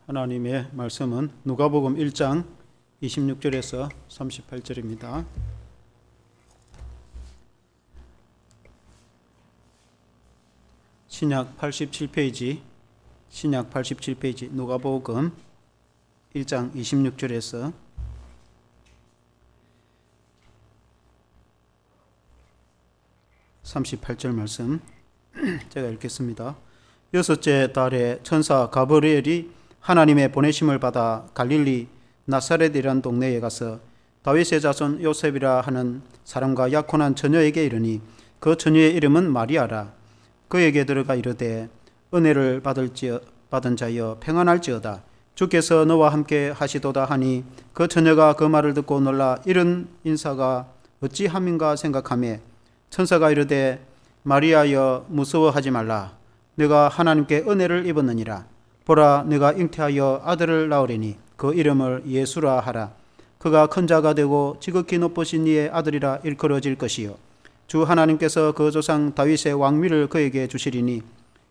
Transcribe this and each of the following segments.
하나님의 말씀은 누가복음 1장 26절에서 38절입니다. 신약 87페이지 누가복음 1장 26절에서 38절 말씀 제가 읽겠습니다. 여섯째 달에 천사 가브리엘이 하나님의 보내심을 받아 갈릴리 나사렛이라는 동네에 가서 다윗의 자손 요셉이라 하는 사람과 약혼한 처녀에게 이르니 그 처녀의 이름은 마리아라. 그에게 들어가 이르되 은혜를 받은 자여 평안할지어다. 주께서 너와 함께 하시도다 하니 그 처녀가 그 말을 듣고 놀라 이런 인사가 어찌함인가 생각하며 천사가 이르되 마리아여 무서워하지 말라. 네가 하나님께 은혜를 입었느니라. 보라 네가 잉태하여 아들을 낳으리니 그 이름을 예수라 하라. 그가 큰 자가 되고 지극히 높으신 이의 아들이라 일컬어질 것이요 주 하나님께서 그 조상 다윗의 왕위를 그에게 주시리니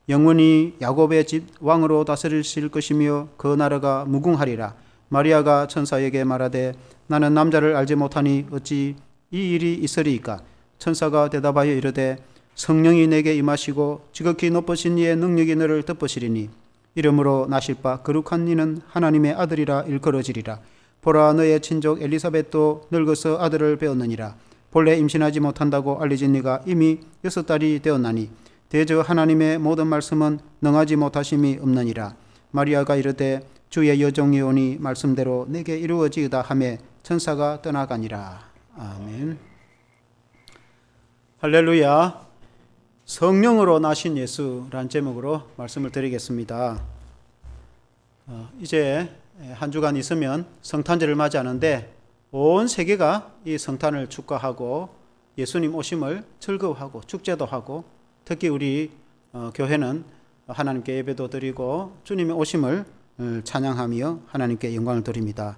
영원히 야곱의 집 왕으로 다스리실 것이며 그 나라가 무궁하리라. 마리아가 천사에게 말하되 나는 남자를 알지 못하니 어찌 이 일이 있으리이까. 천사가 대답하여 이르되 성령이 내게 임하시고 지극히 높으신 이의 능력이 너를 덮으시리니 이름으로 나실 바 거룩한 이는 하나님의 아들이라 일컬어지리라. 보라 너의 친족 엘리사벳도 늙어서 아들을 배웠느니라. 본래 임신하지 못한다고 알려진 네가 이미 6달이 되었나니 대저 하나님의 모든 말씀은 능하지 못하심이 없느니라. 마리아가 이르되 주의 여종이오니 말씀대로 내게 이루어지이다 하매 천사가 떠나가니라. 아멘. 할렐루야. 성령으로 나신 예수라는 제목으로 말씀을 드리겠습니다. 이제 한 주간 있으면 성탄절을 맞이하는데 온 세계가 이 성탄을 축하하고 예수님 오심을 즐거워하고 축제도 하고 특히 우리 교회는 하나님께 예배도 드리고 주님의 오심을 찬양하며 하나님께 영광을 드립니다.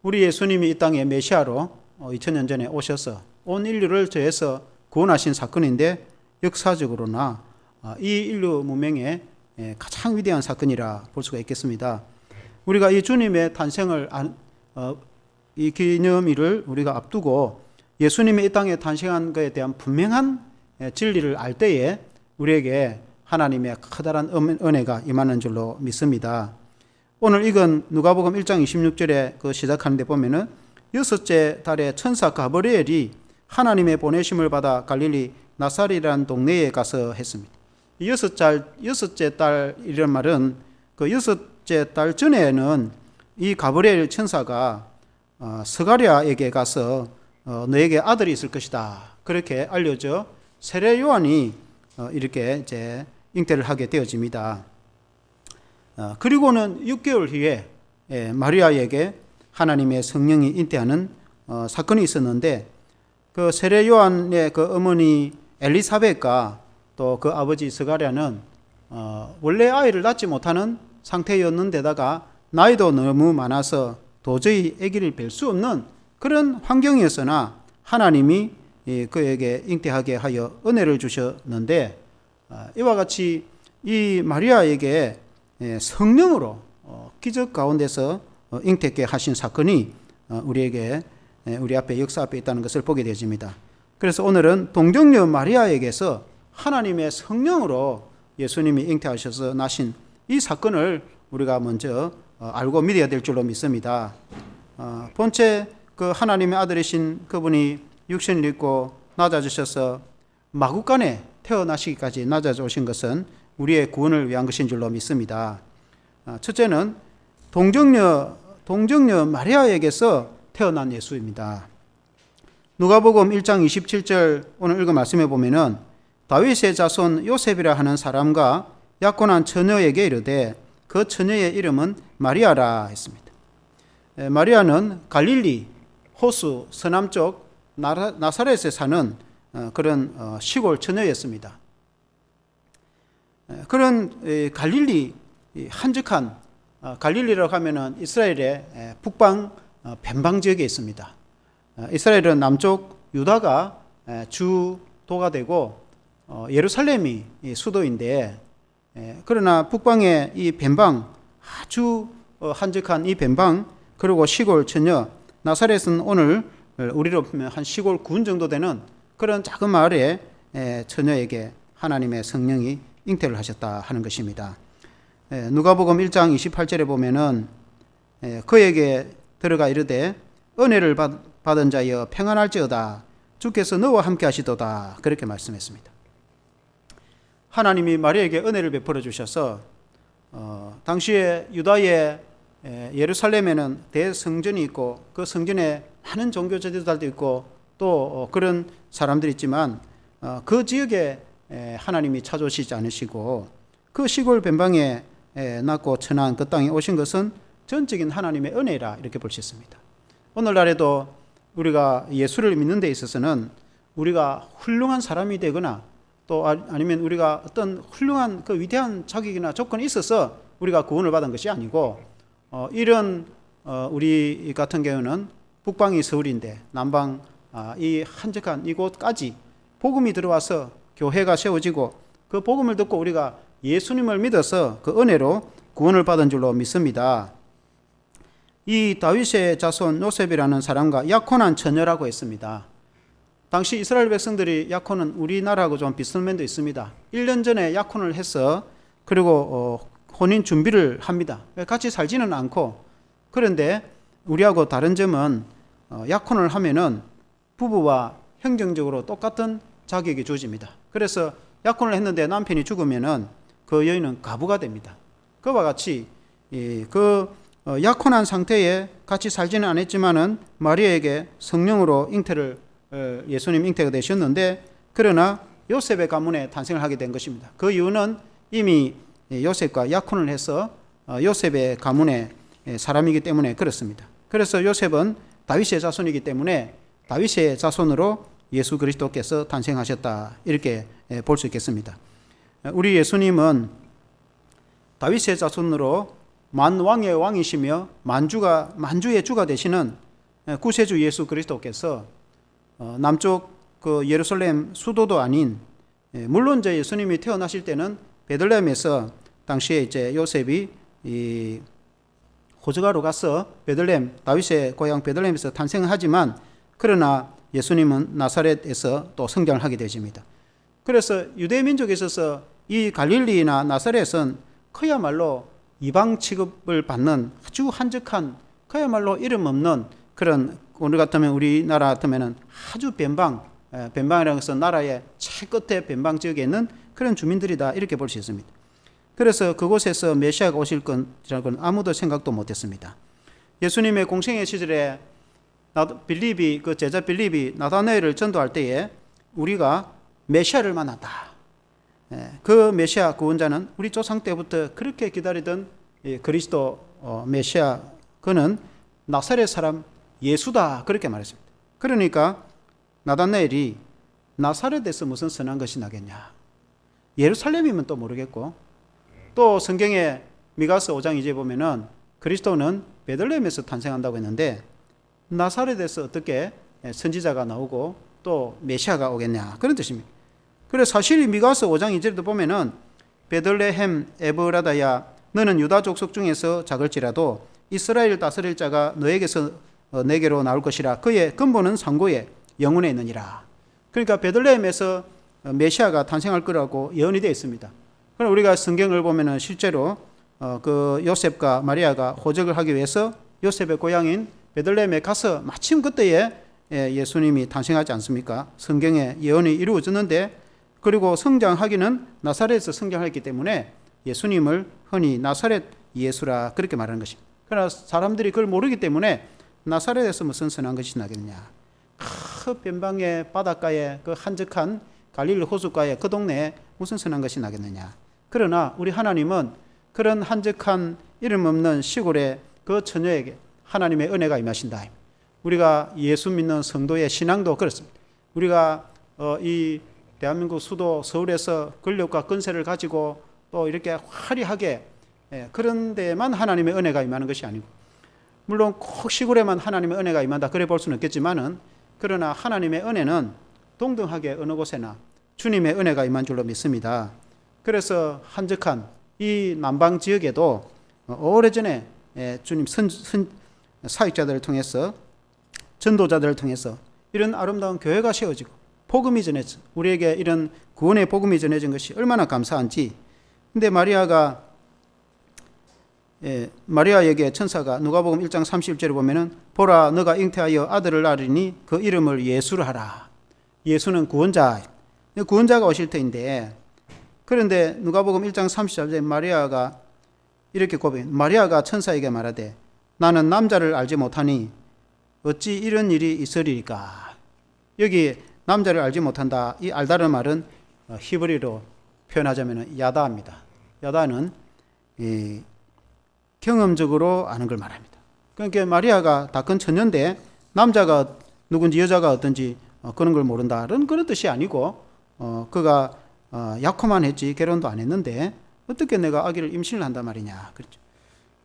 우리 예수님이 이 땅에 메시아로 2000년 전에 오셔서 온 인류를 죄에서 구원하신 사건인데 역사적으로나 이 인류 문명의 가장 위대한 사건이라 볼 수가 있겠습니다. 우리가 이 주님의 탄생을 이 기념일을 우리가 앞두고 예수님이 이 땅에 탄생한 것에 대한 분명한 진리를 알 때에 우리에게 하나님의 커다란 은혜가 임하는 줄로 믿습니다. 오늘 읽은 누가복음 1장 26절에 그 시작하는데 보면은 여섯째 달에 천사 가브리엘이 하나님의 보내심을 받아 갈릴리 나사렛이라는 동네에 가서 했습니다. 여섯째 달 이런 말은 그 여섯째 달 전에는 이 가브리엘 천사가 스가랴에게 가서 너에게 아들이 있을 것이다 그렇게 알려져 세례 요한이 이렇게 이제 잉태를 하게 되어집니다. 그리고는 6개월 후에 마리아에게 하나님의 성령이 잉태하는 사건이 있었는데 그 세례 요한의 그 어머니 엘리사벳과 또 그 아버지 스가랴는 원래 아이를 낳지 못하는 상태였는데다가 나이도 너무 많아서 도저히 아기를 뵐 수 없는 그런 환경이었으나 하나님이 그에게 잉태하게 하여 은혜를 주셨는데 이와 같이 이 마리아에게 성령으로 기적 가운데서 잉태케 하신 사건이 우리 앞에 역사 앞에 있다는 것을 보게 되어집니다. 그래서 오늘은 동정녀 마리아에게서 하나님의 성령으로 예수님이 잉태하셔서 나신 이 사건을 우리가 먼저 알고 믿어야 될 줄로 믿습니다. 본체 그 하나님의 아들이신 그분이 육신을 입고 낮아지셔서 마구간에 태어나시기까지 낮아져 오신 것은 우리의 구원을 위한 것인 줄로 믿습니다. 첫째는 동정녀 마리아에게서 태어난 예수입니다. 누가복음 1장 27절 오늘 읽은 말씀에 보면은 다윗의 자손 요셉이라 하는 사람과 약혼한 처녀에게 이르되 그 처녀의 이름은 마리아라 했습니다. 마리아는 갈릴리 호수 서남쪽 나사렛에 사는 그런 시골 처녀였습니다. 그런 갈릴리 한적한 갈릴리라고 하면은 이스라엘의 북방 변방 지역에 있습니다. 이스라엘은 남쪽 유다가 주도가 되고 예루살렘이 수도인데 그러나 북방의 이 변방 아주 한적한 이 변방, 그리고 시골 처녀, 나사렛은 오늘 우리로 보면 한 시골 군 정도 되는 그런 작은 마을의 처녀에게 하나님의 성령이 잉태를 하셨다 하는 것입니다. 누가복음 1장 28절에 보면은 그에게 들어가 이르되 은혜를 받은 자여 평안할지어다 주께서 너와 함께 하시도다 그렇게 말씀했습니다. 하나님이 마리아에게 은혜를 베풀어 주셔서 당시에 유다의 예루살렘에는 대성전이 있고 그 성전에 많은 종교 지도자들도 있고 또 그런 사람들이 있지만 그 지역에 하나님이 찾아오시지 않으시고 그 시골 변방에 낳고 천한 그 땅에 오신 것은 전적인 하나님의 은혜라 이렇게 볼 수 있습니다. 오늘날에도 우리가 예수를 믿는 데 있어서는 우리가 훌륭한 사람이 되거나 또 아니면 우리가 어떤 훌륭한 그 위대한 자격이나 조건이 있어서 우리가 구원을 받은 것이 아니고 이런 우리 같은 경우는 북방이 서울인데 남방 이 한적한 이곳까지 복음이 들어와서 교회가 세워지고 그 복음을 듣고 우리가 예수님을 믿어서 그 은혜로 구원을 받은 줄로 믿습니다. 이 다윗의 자손 요셉이라는 사람과 약혼한 처녀라고 했습니다. 당시 이스라엘 백성들이 약혼은 우리나라하고 좀 비슷한 면도 있습니다. 1년 전에 약혼을 해서 그리고 혼인 준비를 합니다. 같이 살지는 않고, 그런데 우리하고 다른 점은 약혼을 하면은 부부와 행정적으로 똑같은 자격이 주어집니다. 그래서 약혼을 했는데 남편이 죽으면은 그 여인은 가부가 됩니다. 그와 같이 약혼한 상태에 같이 살지는 않았지만은 마리아에게 성령으로 잉태를 예수님 잉태가 되셨는데, 그러나 요셉의 가문에 탄생을 하게 된 것입니다. 그 이유는 이미 요셉과 약혼을 해서 요셉의 가문의 사람이기 때문에 그렇습니다. 그래서 요셉은 다윗의 자손이기 때문에 다윗의 자손으로 예수 그리스도께서 탄생하셨다 이렇게 볼 수 있겠습니다. 우리 예수님은 다윗의 자손으로 만왕의 왕이시며 만주의 주가 되시는 구세주 예수 그리스도께서 남쪽 그 예루살렘 수도도 아닌, 물론 이제 예수님이 태어나실 때는 베들레헴에서 당시에 이제 요셉이 이 호적하러 가서 베들레헴, 다윗의 고향 베들레헴에서 탄생하지만, 그러나 예수님은 나사렛에서 또 성장을 하게 되십니다. 그래서 유대 민족에 있어서 이 갈릴리나 나사렛은 그야말로 이방 취급을 받는 아주 한적한, 그야말로 이름 없는 그런, 오늘 같으면 우리나라 같으면은 아주 변방이라는 것은 나라의 제 끝에 변방 지역에 있는 그런 주민들이다 이렇게 볼 수 있습니다. 그래서 그곳에서 메시아가 오실 것이라는 건 아무도 생각도 못했습니다. 예수님의 공생의 시절에 그 제자 빌립이 나다나엘을 전도할 때에 우리가 메시아를 만났다. 그 메시아 구원자는 우리 조상 때부터 그렇게 기다리던 그리스도 메시아, 그는 나사렛 사람 예수다 그렇게 말했습니다. 그러니까 나다나엘이 나사렛에서 무슨 선한 것이 나겠냐, 예루살렘이면 또 모르겠고, 또 성경에 미가서 5장 2제 보면은 그리스도는 베들레헴에서 탄생한다고 했는데 나사렛에서 어떻게 선지자가 나오고 또 메시아가 오겠냐 그런 뜻입니다. 그래서 사실 미가서 5장 2절도 보면은 베들레헴 에브라다야 너는 유다 족속 중에서 작을지라도 이스라엘 다스릴 자가 너에게서 내게로 나올 것이라 그의 근본은 상고에 영원에 있느니라. 그러니까 베들레헴에서 메시아가 탄생할 거라고 예언이 되어 있습니다. 그럼 우리가 성경을 보면은 실제로 그 요셉과 마리아가 호적을 하기 위해서 요셉의 고향인 베들레헴에 가서 마침 그때에 예수님이 탄생하지 않습니까? 성경에 예언이 이루어졌는데, 그리고 성장하기는 나사렛에서 성장했기 때문에 예수님을 흔히 나사렛 예수라 그렇게 말하는 것입니다. 그러나 사람들이 그걸 모르기 때문에 나사렛에서 무슨 선한 것이 나겠냐, 그 변방의 바닷가에 그 한적한 갈릴리 호숫가에 그 동네에 무슨 선한 것이 나겠느냐. 그러나 우리 하나님은 그런 한적한 이름 없는 시골의 그 처녀에게 하나님의 은혜가 임하신다. 우리가 예수 믿는 성도의 신앙도 그렇습니다. 우리가 이 대한민국 수도 서울에서 권력과 권세를 가지고 또 이렇게 화려하게 그런 데만 하나님의 은혜가 임하는 것이 아니고, 물론 꼭 시골에만 하나님의 은혜가 임한다 그래 볼 수는 없겠지만은, 그러나 하나님의 은혜는 동등하게 어느 곳에나 주님의 은혜가 임한 줄로 믿습니다. 그래서 한적한 이 남방 지역에도 오래전에 주님 사역자들을 통해서, 전도자들을 통해서 이런 아름다운 교회가 세워지고 복음이 전해져, 우리에게 이런 구원의 복음이 전해진 것이 얼마나 감사한지. 근데 마리아에게 천사가 누가복음 1장 31절에 보면은 보라, 너가 잉태하여 아들을 낳으리니 그 이름을 예수를 하라. 예수는 구원자, 구원자가 오실 터인데, 그런데 누가복음 1장 34절에 마리아가 이렇게 고백해. 마리아가 천사에게 말하되 나는 남자를 알지 못하니 어찌 이런 일이 있으리까. 여기 남자를 알지 못한다, 이 알다는 말은 히브리로 표현하자면 야다입니다. 야다는 경험적으로 아는 걸 말합니다. 그러니까 마리아가 다 큰 처녀인데 남자가 누군지 여자가 어떤지 그런 걸 모른다는 그런 뜻이 아니고, 그가 약혼만 했지 결혼도 안 했는데 어떻게 내가 아기를 임신을 한단 말이냐. 그렇죠.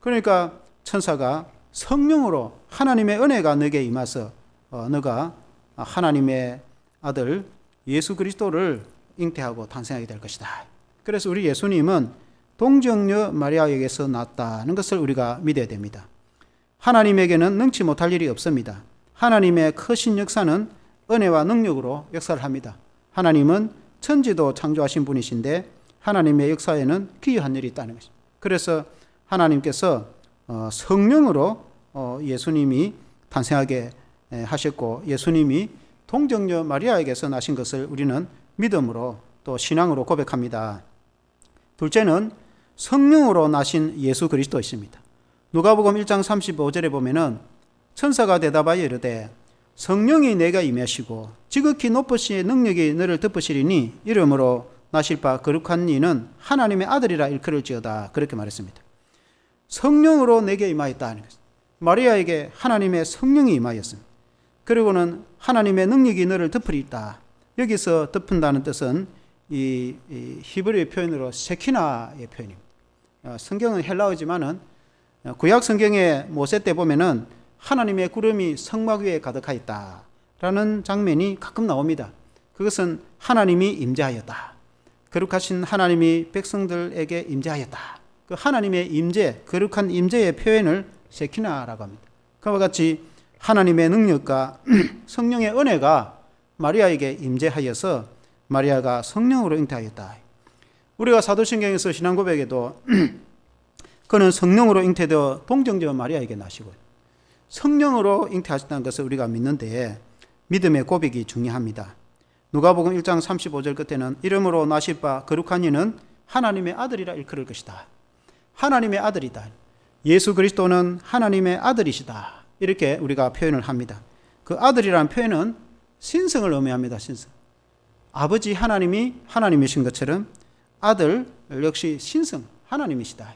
그러니까 천사가 성령으로 하나님의 은혜가 너에게 임해서 너가 하나님의 아들 예수 그리스도를 잉태하고 탄생하게 될 것이다. 그래서 우리 예수님은 동정녀 마리아에게서 낳았다는 것을 우리가 믿어야 됩니다. 하나님에게는 능치 못할 일이 없습니다. 하나님의 크신 역사는 은혜와 능력으로 역사를 합니다. 하나님은 천지도 창조하신 분이신데 하나님의 역사에는 기이한 일이 있다는 것입니다. 그래서 하나님께서 성령으로 예수님이 탄생하게 하셨고, 예수님이 동정녀 마리아에게서 나신 것을 우리는 믿음으로 또 신앙으로 고백합니다. 둘째는 성령으로 나신 예수 그리스도이십니다. 누가복음 1장 35절에 보면은 천사가 대답하여 이르되 성령이 내가 임하시고 지극히 높으신 능력이 너를 덮으시리니 이름으로 나실 바 거룩한 이는 하나님의 아들이라 일컬을지어다. 그렇게 말했습니다. 성령으로 내게 임하였다 하는 것입니다. 마리아에게 하나님의 성령이 임하였습니다. 그리고는 하나님의 능력이 너를 덮으리다. 여기서 덮은다는 뜻은 이 히브리의 표현으로 세키나의 표현입니다. 성경은 헬라어지만은 구약 성경의 모세 때 보면은 하나님의 구름이 성막 위에 가득하였다라는 장면이 가끔 나옵니다. 그것은 하나님이 임재하였다. 거룩하신 하나님이 백성들에게 임재하였다. 그 하나님의 임재, 거룩한 임재의 표현을 세키나라고 합니다. 그와 같이 하나님의 능력과 성령의 은혜가 마리아에게 임재하여서 마리아가 성령으로 잉태하였다. 우리가 사도신경에서 신앙고백에도 그는 성령으로 잉태되어 동정녀 마리아에게 나시고 성령으로 잉태하셨다는 것을 우리가 믿는데 믿음의 고백이 중요합니다. 누가복음 1장 35절 끝에는 이름으로 나실 바 거룩한 이는 하나님의 아들이라 일컬을 것이다. 하나님의 아들이다. 예수 그리스도는 하나님의 아들이시다. 이렇게 우리가 표현을 합니다. 그 아들이라는 표현은 신성을 의미합니다. 신성. 아버지 하나님이 하나님이신 것처럼 아들 역시 신성 하나님이시다.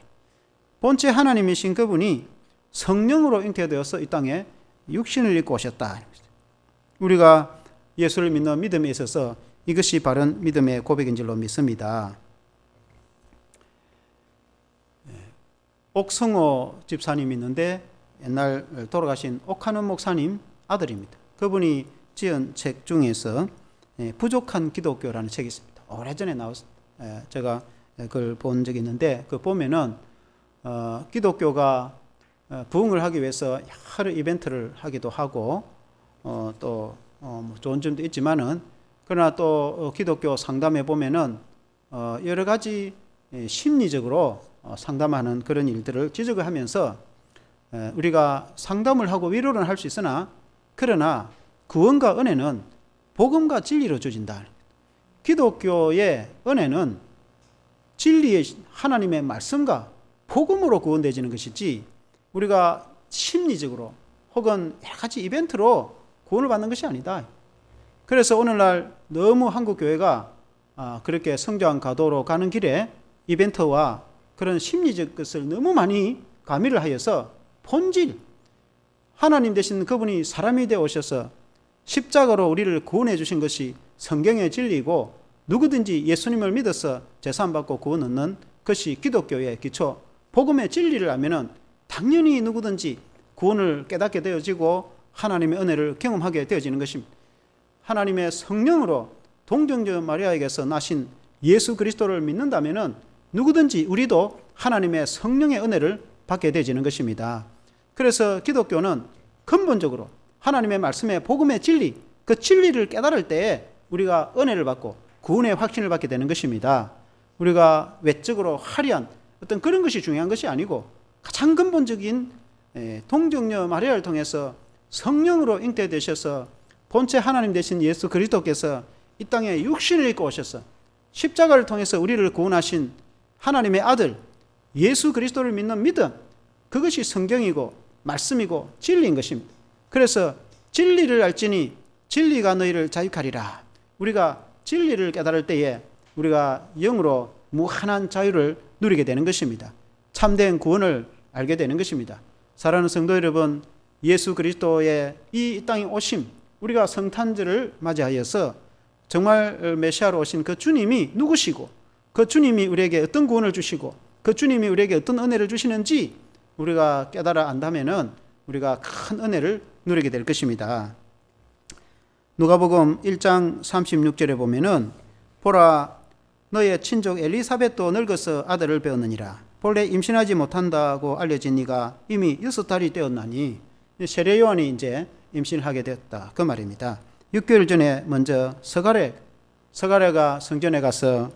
본체 하나님이신 그분이 성령으로 잉태되어서 이 땅에 육신을 입고 오셨다. 우리가 예수를 믿는 믿음에 있어서 이것이 바른 믿음의 고백인 줄로 믿습니다. 옥성호 집사님이 있는데 옛날 돌아가신 옥하는 목사님 아들입니다. 그분이 지은 책 중에서 부족한 기독교라는 책이 있습니다. 오래전에 나왔습니다. 제가 그걸 본 적이 있는데 그 보면은 기독교가 부흥을 하기 위해서 여러 이벤트를 하기도 하고 또 좋은 점도 있지만은 그러나 또 기독교 상담에 보면은 여러 가지 심리적으로 상담하는 그런 일들을 지적을 하면서 우리가 상담을 하고 위로는 할 수 있으나 그러나 구원과 은혜는 복음과 진리로 주어진다. 기독교의 은혜는 진리의 하나님의 말씀과 복음으로 구원되어지는 것이지 우리가 심리적으로 혹은 여러 가지 이벤트로 구원을 받는 것이 아니다. 그래서 오늘날 너무 한국 교회가 그렇게 성장 가도로 가는 길에 이벤트와 그런 심리적 것을 너무 많이 가미를 하여서 본질 하나님 되신 그분이 사람이 되어 오셔서 십자가로 우리를 구원해 주신 것이 성경의 진리고 누구든지 예수님을 믿어서 제사함받고 구원 얻는 것이 기독교의 기초 복음의 진리를 알면은 당연히 누구든지 구원을 깨닫게 되어지고 하나님의 은혜를 경험하게 되어지는 것입니다. 하나님의 성령으로 동정녀 마리아에게서 나신 예수 그리스도를 믿는다면은 누구든지 우리도 하나님의 성령의 은혜를 받게 되지는 것입니다. 그래서 기독교는 근본적으로 하나님의 말씀의 복음의 진리, 그 진리를 깨달을 때에 우리가 은혜를 받고 구원의 확신을 받게 되는 것입니다. 우리가 외적으로 화려한 어떤 그런 것이 중요한 것이 아니고 가장 근본적인 동정녀 마리아를 통해서 성령으로 잉태되셔서 본체 하나님 되신 예수 그리스도께서 이 땅에 육신을 입고 오셔서 십자가를 통해서 우리를 구원하신 하나님의 아들 예수 그리스도를 믿는 믿음, 그것이 성경이고 말씀이고 진리인 것입니다. 그래서 진리를 알지니 진리가 너희를 자유하리라. 우리가 진리를 깨달을 때에 우리가 영으로 무한한 자유를 누리게 되는 것입니다. 참된 구원을 알게 되는 것입니다. 사랑하는 성도 여러분, 예수 그리스도의 이 땅에 오심, 우리가 성탄절을 맞이하여서 정말 메시아로 오신 그 주님이 누구시고, 그 주님이 우리에게 어떤 구원을 주시고, 그 주님이 우리에게 어떤 은혜를 주시는지 우리가 깨달아 안다면은 우리가 큰 은혜를 누리게 될 것입니다. 누가복음 1장 36절에 보면은 보라, 너의 친족 엘리사벳도 늙어서 아들을 배었느니라. 본래 임신하지 못한다고 알려진 네가 이미 6달이 되었나니, 세례 요한이 이제 임신을 하게 되었다, 그 말입니다. 6개월 전에 먼저 서가랴가 성전에 가서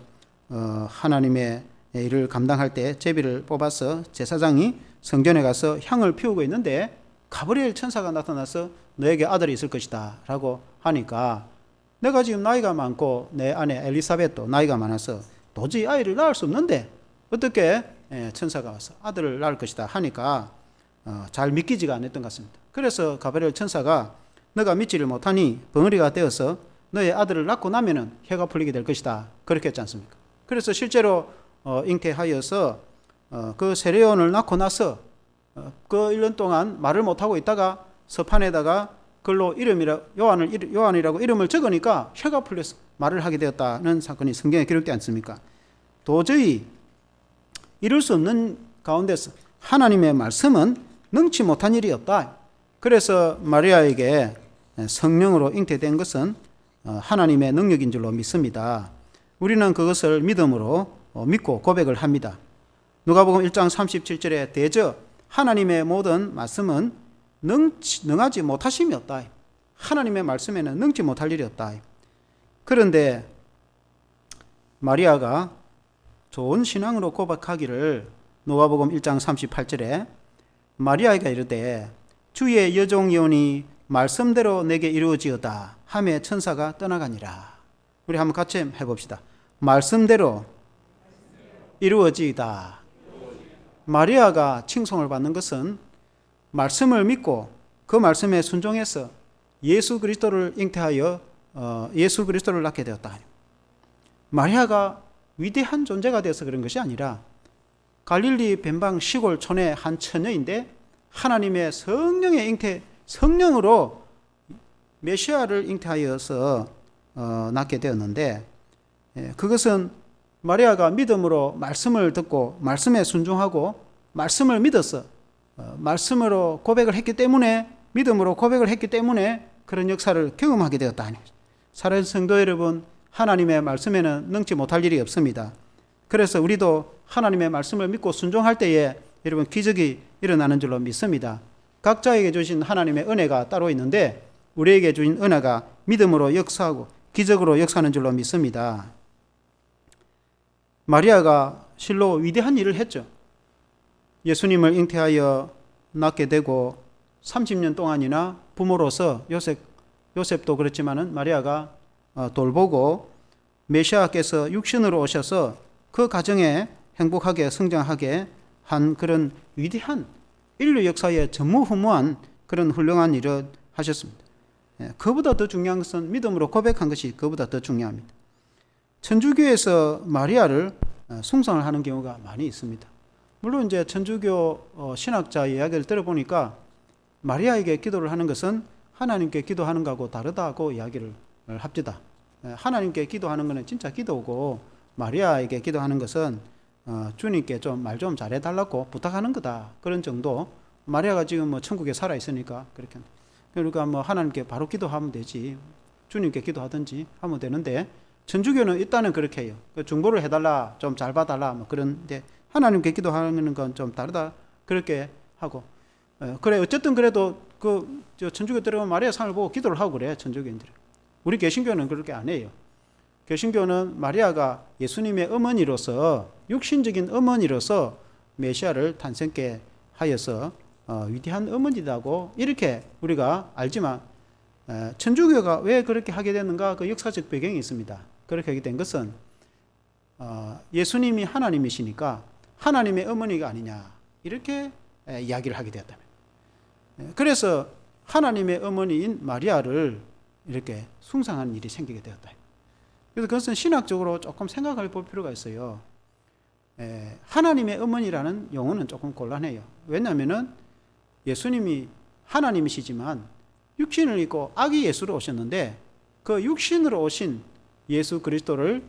하나님의 일을 감당할 때 제비를 뽑아서 제사장이 성전에 가서 향을 피우고 있는데 가브리엘 천사가 나타나서 너에게 아들이 있을 것이다 라고 하니까, 내가 지금 나이가 많고 내 아내 엘리사벳도 나이가 많아서 도저히 아이를 낳을 수 없는데 어떻게 천사가 와서 아들을 낳을 것이다 하니까 잘 믿기지가 않았던 것 같습니다. 그래서 가브리엘 천사가 너가 믿지를 못하니 벙어리가 되어서 너의 아들을 낳고 나면은 혀가 풀리게 될 것이다, 그렇게 했지 않습니까? 그래서 실제로 잉태하여서 그 세례요한을 낳고 나서 그 1년 동안 말을 못하고 있다가 서판에다가 글로 요한이라고 이름을 적으니까 혀가 풀려서 말을 하게 되었다는 사건이 성경에 기록되지 않습니까? 도저히 이룰 수 없는 가운데서 하나님의 말씀은 능치 못한 일이 없다. 그래서 마리아에게 성령으로 잉태된 것은 하나님의 능력인 줄로 믿습니다. 우리는 그것을 믿음으로 믿고 고백을 합니다. 누가복음 1장 37절에 대저 하나님의 모든 말씀은 능하지 못하심이 없다. 하나님의 말씀에는 능치 못할 일이 없다. 그런데 마리아가 좋은 신앙으로 고백하기를 누가복음 1장 38절에 마리아가 이르되 주의 여종이오니 말씀대로 내게 이루어지어다 하며 천사가 떠나가니라. 우리 한번 같이 해봅시다. 말씀대로 이루어지이다. 마리아가 칭송을 받는 것은 말씀을 믿고 그 말씀에 순종해서 예수 그리스도를 잉태하여 예수 그리스도를 낳게 되었다. 마리아가 위대한 존재가 되어서 그런 것이 아니라 갈릴리 변방 시골 촌의 한 처녀인데 하나님의 성령의 잉태, 성령으로 메시아를 잉태하여서 낳게 되었는데, 그것은 마리아가 믿음으로 말씀을 듣고 말씀에 순종하고 말씀을 믿어서 말씀으로 고백을 했기 때문에, 믿음으로 고백을 했기 때문에 그런 역사를 경험하게 되었다. 사랑하는 성도 여러분, 하나님의 말씀에는 능치 못할 일이 없습니다. 그래서 우리도 하나님의 말씀을 믿고 순종할 때에 여러분 기적이 일어나는 줄로 믿습니다. 각자에게 주신 하나님의 은혜가 따로 있는데 우리에게 주신 은혜가 믿음으로 역사하고 기적으로 역사하는 줄로 믿습니다. 마리아가 실로 위대한 일을 했죠. 예수님을 잉태하여 낳게 되고 30년 동안이나 부모로서 요셉도 그렇지만은 마리아가 돌보고 메시아께서 육신으로 오셔서 그 가정에 행복하게 성장하게 한 그런 위대한 인류 역사의 전무후무한 그런 훌륭한 일을 하셨습니다. 그보다 더 중요한 것은 믿음으로 고백한 것이 그보다 더 중요합니다. 천주교에서 마리아를 숭상을 하는 경우가 많이 있습니다. 물론 이제 천주교 신학자 이야기를 들어보니까 마리아에게 기도를 하는 것은 하나님께 기도하는 것하고 다르다고 이야기를 합니다. 하나님께 기도하는 것은 진짜 기도고 마리아에게 기도하는 것은 주님께 좀 말 좀 잘해달라고 부탁하는 거다, 그런 정도. 마리아가 지금 뭐 천국에 살아 있으니까 그렇게, 그러니까 뭐 하나님께 바로 기도하면 되지, 주님께 기도하든지 하면 되는데, 천주교는 일단은 그렇게 해요. 중보를 해달라, 좀 잘 봐달라, 뭐 그런데 하나님께 기도하는 건 좀 다르다, 그렇게 하고 그래 어쨌든 그래도 천주교 들어가면 마리아 상을 보고 기도를 하고 그래 천주교인들이. 우리 개신교는 그렇게 안 해요. 개신교는 마리아가 예수님의 어머니로서 육신적인 어머니로서 메시아를 탄생케 하여서 위대한 어머니라고 이렇게 우리가 알지만 천주교가 왜 그렇게 하게 되는가 그 역사적 배경이 있습니다. 그렇게 하게 된 것은 예수님이 하나님이시니까 하나님의 어머니가 아니냐 이렇게 이야기를 하게 되었다면 그래서 하나님의 어머니인 마리아를 이렇게 숭상하는 일이 생기게 되었다. 그래서 그것은 신학적으로 조금 생각해 볼 필요가 있어요. 하나님의 어머니라는 용어는 조금 곤란해요. 왜냐하면 예수님이 하나님이시지만 육신을 입고 아기 예수로 오셨는데 그 육신으로 오신 예수 그리스도를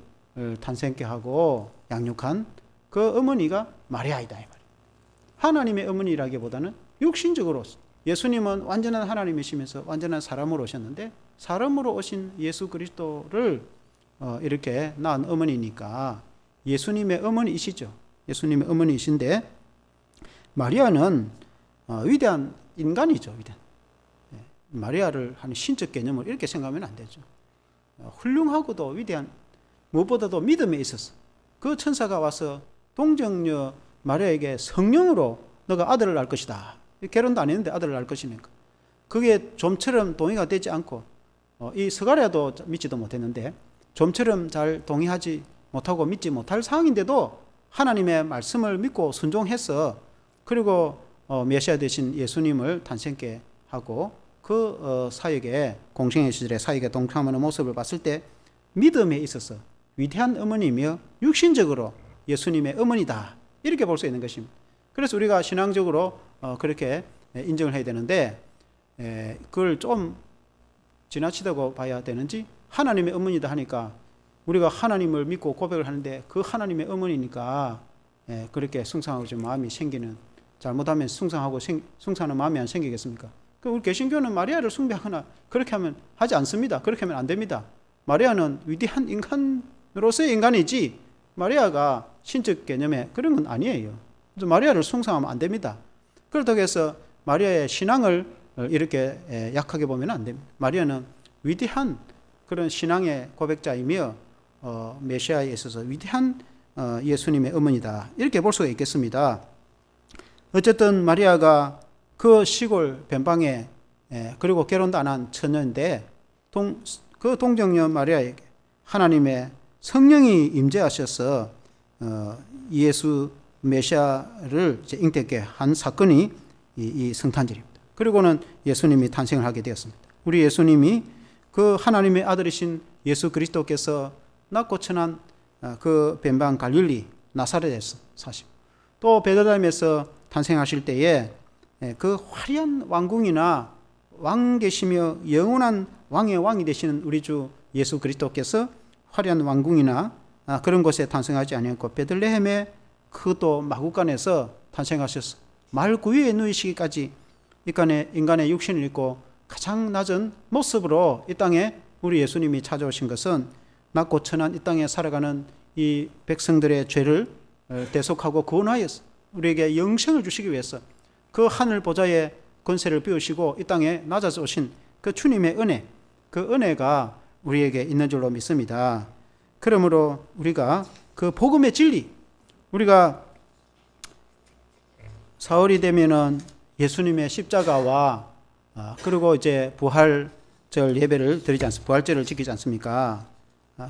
탄생케 하고 양육한 그 어머니가 마리아이다 이 말이에요. 하나님의 어머니라기보다는 육신적으로 예수님은 완전한 하나님이시면서 완전한 사람으로 오셨는데 사람으로 오신 예수 그리스도를 이렇게 낳은 어머니니까 예수님의 어머니이시죠. 예수님의 어머니이신데 마리아는 위대한 인간이죠. 위대한. 마리아를 하는 신적 개념을 이렇게 생각하면 안 되죠. 훌륭하고도 위대한 무엇보다도 믿음에 있어서 그 천사가 와서 동정녀 마리아에게 성령으로 너가 아들을 낳을 것이다. 결혼도 안 했는데 아들을 낳을 것이니까 그게 좀처럼 동의가 되지 않고 이 스가랴도 믿지도 못했는데 좀처럼 잘 동의하지 못하고 믿지 못할 상황인데도 하나님의 말씀을 믿고 순종해서 그리고 메시아 되신 예수님을 탄생케 하고 그 사역에 공생의 시절에 사역에 동참하는 모습을 봤을 때 믿음에 있어서 위대한 어머니며 육신적으로 예수님의 어머니다 이렇게 볼 수 있는 것입니다. 그래서 우리가 신앙적으로 그렇게 인정을 해야 되는데 그걸 좀 지나치다고 봐야 되는지 하나님의 어머니다 하니까 우리가 하나님을 믿고 고백을 하는데 그 하나님의 어머니니까 그렇게 숭상하고 좀 마음이 생기는 잘못하면 숭상하는 마음이 안 생기겠습니까? 우리 개신교는 마리아를 숭배하거나 그렇게 하면 하지 않습니다. 그렇게 하면 안 됩니다. 마리아는 위대한 인간으로서의 인간이지 마리아가 신적 개념의 그런 건 아니에요. 그래서 마리아를 숭상하면 안 됩니다. 그렇다고 해서 마리아의 신앙을 이렇게 약하게 보면 안 됩니다. 마리아는 위대한 그런 신앙의 고백자이며 메시아에 있어서 위대한 예수님의 어머니다 이렇게 볼 수가 있겠습니다. 어쨌든 마리아가 그 시골 변방에 그리고 결혼도 안 한 처녀인데 그 동정녀 마리아에게 하나님의 성령이 임재하셔서 예수 메시아를 잉태케 한 사건이 이 성탄절입니다. 그리고는 예수님이 탄생을 하게 되었습니다. 우리 예수님이 그 하나님의 아들이신 예수 그리스도께서 낮고 천한 그 변방 갈릴리 나사렛에서 사시고 또 베들레헴에서 탄생하실 때에 그 화려한 왕궁이나 왕 계시며 영원한 왕의 왕이 되시는 우리 주 예수 그리스도께서 화려한 왕궁이나 그런 곳에 탄생하지 아니었고 베들레헴의 그것도 마구간에서 탄생하셔서 말 구유에 누이시기까지 인간의 육신을 입고 가장 낮은 모습으로 이 땅에 우리 예수님이 찾아오신 것은 낮고 천한 이 땅에 살아가는 이 백성들의 죄를 대속하고 구원하여서 우리에게 영생을 주시기 위해서 그 하늘 보좌의 권세를 비우시고 이 땅에 낮아서 오신 그 주님의 은혜, 그 은혜가 우리에게 있는 줄로 믿습니다. 그러므로 우리가 그 복음의 진리, 우리가 사월이 되면은 예수님의 십자가와 그리고 이제 부활절 예배를 드리지 않습니까? 부활절을 지키지 않습니까?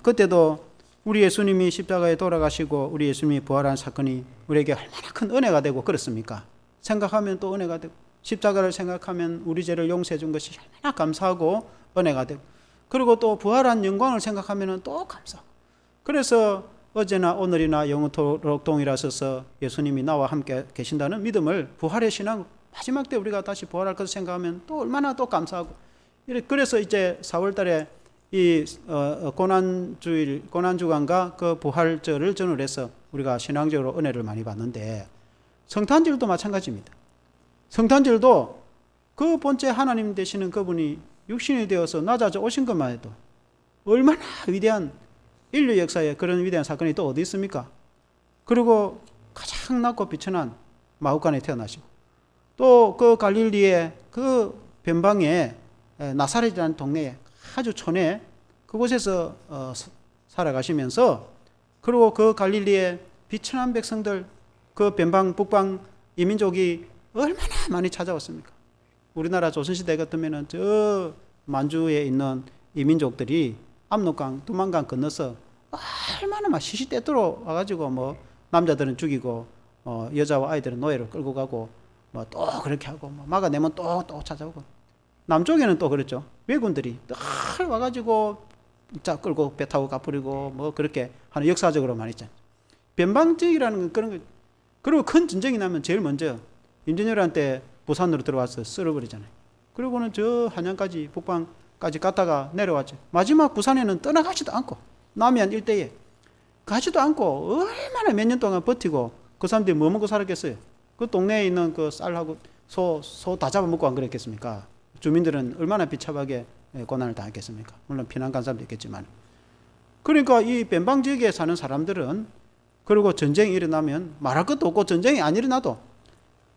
그때도 우리 예수님이 십자가에 돌아가시고 우리 예수님이 부활한 사건이 우리에게 얼마나 큰 은혜가 되고 그렇습니까? 생각하면 또 은혜가 되고 십자가를 생각하면 우리 죄를 용서해 준 것이 얼마나 감사하고 은혜가 되고 그리고 또 부활한 영광을 생각하면 또 감사하고 그래서 어제나 오늘이나 영원토록 동일하셔서 예수님이 나와 함께 계신다는 믿음을 부활의 신앙 마지막 때 우리가 다시 부활할 것을 생각하면 또 얼마나 또 감사하고 그래서 이제 4월 달에 이 고난주간과 그 부활절을 전후로 해서 우리가 신앙적으로 은혜를 많이 받는데 성탄절도 마찬가지입니다. 성탄절도 그 본체 하나님 되시는 그분이 육신이 되어서 낮아져 오신 것만 해도 얼마나 위대한 인류 역사에 그런 위대한 사건이 또 어디 있습니까? 그리고 가장 낮고 비천한 마ಹು간에 태어나시고, 또 그 갈릴리의 그 변방에 나사렛이라는 동네에 아주 촌에 그곳에서 살아가시면서, 그리고 그 갈릴리의 비천한 백성들, 그 변방 북방 이민족이 얼마나 많이 찾아왔습니까? 우리나라 조선시대 같으면은 저 만주에 있는 이민족들이 압록강, 두만강 건너서 얼마나 막 시시때때로 와가지고 뭐 남자들은 죽이고 여자와 아이들은 노예로 끌고 가고 뭐 또 그렇게 하고 뭐 막아내면 또 찾아오고, 남쪽에는 또 그렇죠. 왜군들이 늘 와가지고 자 끌고 배 타고 가버리고 뭐 그렇게 하는 역사적으로 많이 있잖아요. 변방지역이라는 건 그런 거. 그리고 큰 전쟁이 나면 제일 먼저 임진왜란때 부산으로 들어와서 쓸어버리잖아요. 그리고는 저 한양까지 북방까지 갔다가 내려왔죠. 마지막 부산에는 떠나가지도 않고 남해안 일대에 가지도 않고 얼마나 몇 년 동안 버티고 그 사람들이 뭐 먹고 살았겠어요? 그 동네에 있는 그 쌀하고 소 다 잡아먹고 안 그랬겠습니까? 주민들은 얼마나 비참하게 고난을 당했겠습니까? 물론 피난 간 사람도 있겠지만. 그러니까 이 변방 지역에 사는 사람들은, 그리고 전쟁이 일어나면 말할 것도 없고, 전쟁이 안 일어나도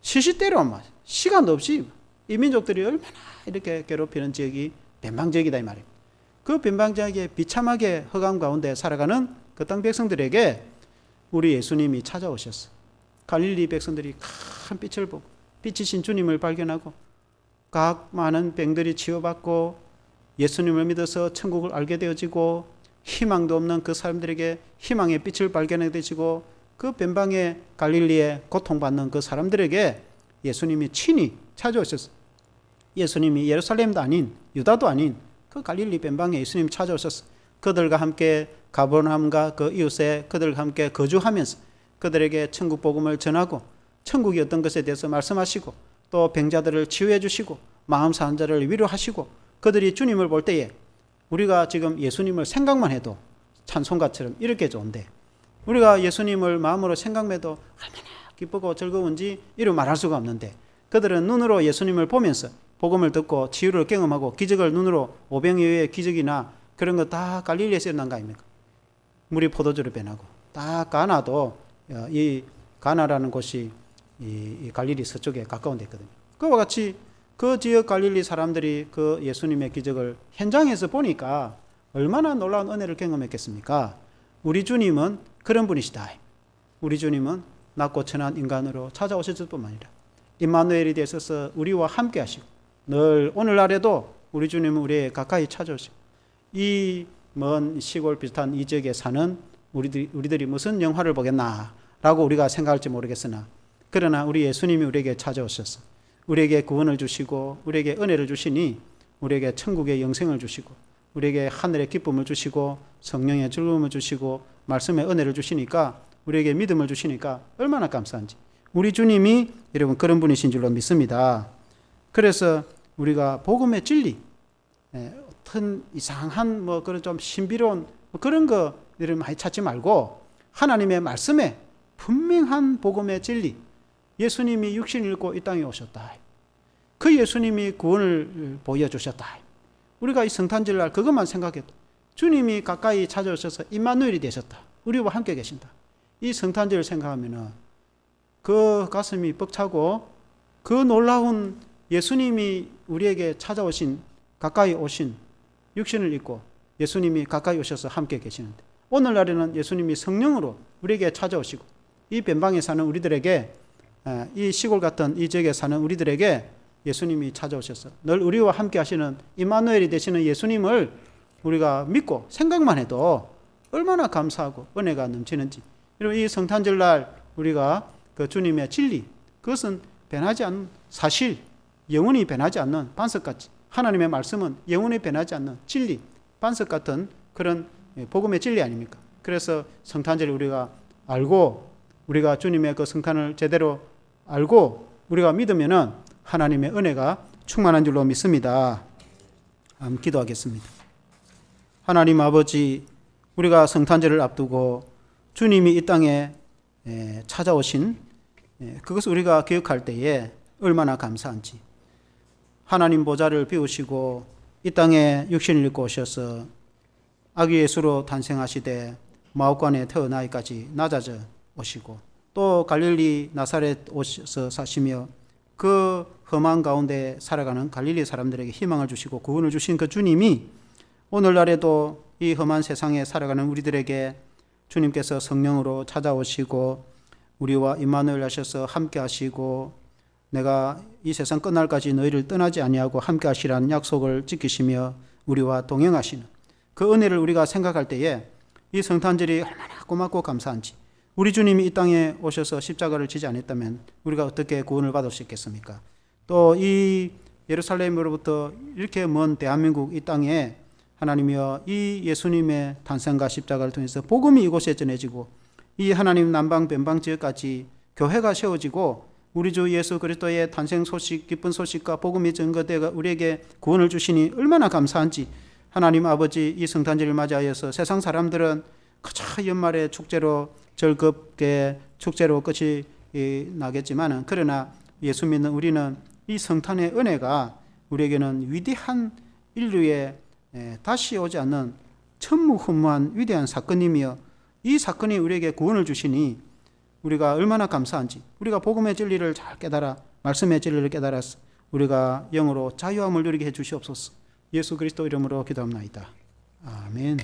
시시때로 시간도 없이 이민족들이 얼마나 이렇게 괴롭히는 지역이 변방 지역이다 이 말이에요. 그 변방 지역에 비참하게 흑암 가운데 살아가는 그 땅 백성들에게 우리 예수님이 찾아오셨어. 갈릴리 백성들이 큰 빛을 보고 빛이신 주님을 발견하고 각 많은 병들이 치유받고 예수님을 믿어서 천국을 알게 되어지고, 희망도 없는 그 사람들에게 희망의 빛을 발견하게 되시고, 그 변방의 갈릴리에 고통받는 그 사람들에게 예수님이 친히 찾아오셨어요. 예수님이 예루살렘도 아닌 유다도 아닌 그 갈릴리 변방에 예수님이 찾아오셨어요. 그들과 함께 가버나움과 그 이웃에 그들과 함께 거주하면서 그들에게 천국 복음을 전하고 천국이 어떤 것에 대해서 말씀하시고, 또 병자들을 치유해 주시고 마음 상한 자를 위로하시고, 그들이 주님을 볼 때에 우리가 지금 예수님을 생각만 해도 찬송가처럼 이렇게 좋은데, 우리가 예수님을 마음으로 생각만 해도 얼마나 기쁘고 즐거운지 이루 말할 수가 없는데, 그들은 눈으로 예수님을 보면서 복음을 듣고 치유를 경험하고 기적을 눈으로 오병이어의 기적이나 그런 거 다 갈릴리에서 일어난 거 아닙니까? 물이 포도주로 변하고, 다 가나도 이 가나라는 곳이 이 갈릴리 서쪽에 가까운 데 있거든요. 그와 같이 그 지역 갈릴리 사람들이 그 예수님의 기적을 현장에서 보니까 얼마나 놀라운 은혜를 경험했겠습니까? 우리 주님은 그런 분이시다. 우리 주님은 낮고 천한 인간으로 찾아오셨을 뿐만 아니라 임마누엘이 되셔서 우리와 함께 하시고, 늘 오늘날에도 우리 주님은 우리에 가까이 찾아오시고, 이 먼 시골 비슷한 이 지역에 사는 우리들이 무슨 영화를 보겠나 라고 우리가 생각할지 모르겠으나, 그러나 우리 예수님이 우리에게 찾아오셔서 우리에게 구원을 주시고 우리에게 은혜를 주시니, 우리에게 천국의 영생을 주시고 우리에게 하늘의 기쁨을 주시고 성령의 즐거움을 주시고 말씀의 은혜를 주시니까, 우리에게 믿음을 주시니까 얼마나 감사한지. 우리 주님이 여러분 그런 분이신 줄로 믿습니다. 그래서 우리가 복음의 진리, 어떤 이상한 뭐 그런 좀 신비로운 그런 거를 많이 찾지 말고, 하나님의 말씀에 분명한 복음의 진리, 예수님이 육신을 입고 이 땅에 오셨다. 그 예수님이 구원을 보여주셨다. 우리가 이 성탄절날 그것만 생각해도 주님이 가까이 찾아오셔서 임마누엘이 되셨다. 우리와 함께 계신다. 이 성탄절을 생각하면은 그 가슴이 벅차고, 그 놀라운 예수님이 우리에게 찾아오신, 가까이 오신, 육신을 입고 예수님이 가까이 오셔서 함께 계시는데, 오늘날에는 예수님이 성령으로 우리에게 찾아오시고, 이 변방에 사는 우리들에게, 이 시골 같은 이 지역에 사는 우리들에게 예수님이 찾아오셔서 늘 우리와 함께 하시는 임마누엘이 되시는 예수님을 우리가 믿고 생각만 해도 얼마나 감사하고 은혜가 넘치는지. 여러분, 이 성탄절날 우리가 그 주님의 진리, 그것은 변하지 않는 사실, 영원히 변하지 않는 반석같이, 하나님의 말씀은 영원히 변하지 않는 진리, 반석 같은 그런 복음의 진리 아닙니까? 그래서 성탄절을 우리가 알고, 우리가 주님의 그 성탄을 제대로 알고 우리가 믿으면은 하나님의 은혜가 충만한 줄로 믿습니다. 기도하겠습니다. 하나님 아버지, 우리가 성탄절을 앞두고 주님이 이 땅에 찾아오신 그것을 우리가 기억할 때에 얼마나 감사한지. 하나님 보좌를 비우시고 이 땅에 육신을 입고 오셔서 아기 예수로 탄생하시되 마옥간에 태어나기까지 낮아져 오시고 또 갈릴리 나사렛 오셔서 사시며 그 험한 가운데 살아가는 갈릴리 사람들에게 희망을 주시고 구원을 주신 그 주님이 오늘날에도 이 험한 세상에 살아가는 우리들에게 주님께서 성령으로 찾아오시고 우리와 임마누엘 하셔서 함께 하시고 내가 이 세상 끝날까지 너희를 떠나지 아니하고 함께 하시라는 약속을 지키시며 우리와 동행하시는 그 은혜를 우리가 생각할 때에 이 성탄절이 얼마나 고맙고 감사한지, 우리 주님이 이 땅에 오셔서 십자가를 지지 않았다면 우리가 어떻게 구원을 받을 수 있겠습니까? 또 이 예루살렘으로부터 이렇게 먼 대한민국 이 땅에 하나님이여 이 예수님의 탄생과 십자가를 통해서 복음이 이곳에 전해지고 이 하나님 남방 변방 지역까지 교회가 세워지고 우리 주 예수 그리스도의 탄생 소식, 기쁜 소식과 복음이 전거되어 우리에게 구원을 주시니 얼마나 감사한지, 하나님 아버지 이 성탄절을 맞이하여서 세상 사람들은 그저 연말에 축제로 즐겁게 축제로 끝이 나겠지만 그러나 예수 믿는 우리는 이 성탄의 은혜가 우리에게는 위대한 인류의 다시 오지 않는 천무후무한 위대한 사건이며 이 사건이 우리에게 구원을 주시니 우리가 얼마나 감사한지, 우리가 복음의 진리를 잘 깨달아 말씀의 진리를 깨달아서 우리가 영으로 자유함을 누리게 해 주시옵소서. 예수 그리스도 이름으로 기도합나이다. 아멘.